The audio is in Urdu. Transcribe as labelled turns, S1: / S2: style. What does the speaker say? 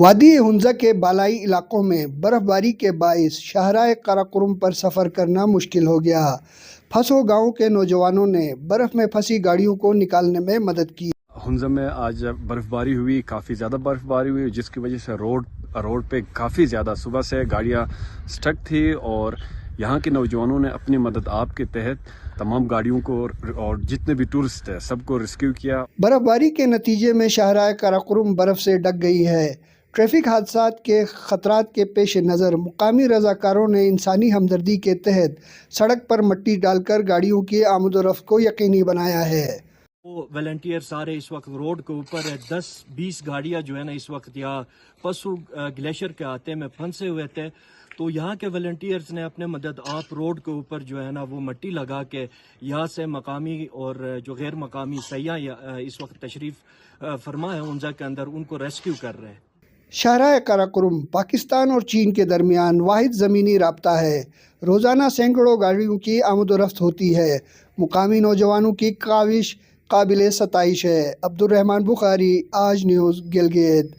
S1: وادی ہنزہ کے بالائی علاقوں میں برف باری کے باعث شاہراہ قراقرم پر سفر کرنا مشکل ہو گیا۔ پھسو گاؤں کے نوجوانوں نے برف میں پھنسی گاڑیوں کو نکالنے میں مدد کی۔
S2: ہنزہ میں آج برف باری ہوئی، کافی زیادہ برف باری ہوئی، جس کی وجہ سے روڈ پہ کافی زیادہ صبح سے گاڑیاں سٹک تھی، اور یہاں کے نوجوانوں نے اپنی مدد آپ کے تحت تمام گاڑیوں کو اور جتنے بھی ٹورسٹ ہیں سب کو ریسکیو کیا۔
S1: برف باری کے نتیجے میں شاہراہ قراقرم برف سے ڈھک گئی ہے۔ ٹریفک حادثات کے خطرات کے پیش نظر مقامی رضاکاروں نے انسانی ہمدردی کے تحت سڑک پر مٹی ڈال کر گاڑیوں کی آمد و رفت کو یقینی بنایا ہے۔
S3: وہ والنٹیئر سارے اس وقت روڈ کے اوپر ہے، 10-20 گاڑیاں جو ہے نا اس وقت یہاں پسو گلیشیئر کے آتے میں پھنسے ہوئے تھے، تو یہاں کے والنٹیئرز نے اپنے مدد آپ روڈ کے اوپر جو ہے نا وہ مٹی لگا کے یہاں سے مقامی اور جو غیر مقامی سیاح اس وقت تشریف فرما ہے ہنزہ کے اندر، ان کو ریسکیو کر رہے ہیں۔
S1: شاہراہ قراقرم پاکستان اور چین کے درمیان واحد زمینی رابطہ ہے۔ روزانہ سینکڑوں گاڑیوں کی آمد و رفت ہوتی ہے۔ مقامی نوجوانوں کی کاوش قابل ستائش ہے۔ عبدالرحمان بخاری، آج نیوز، گلگت۔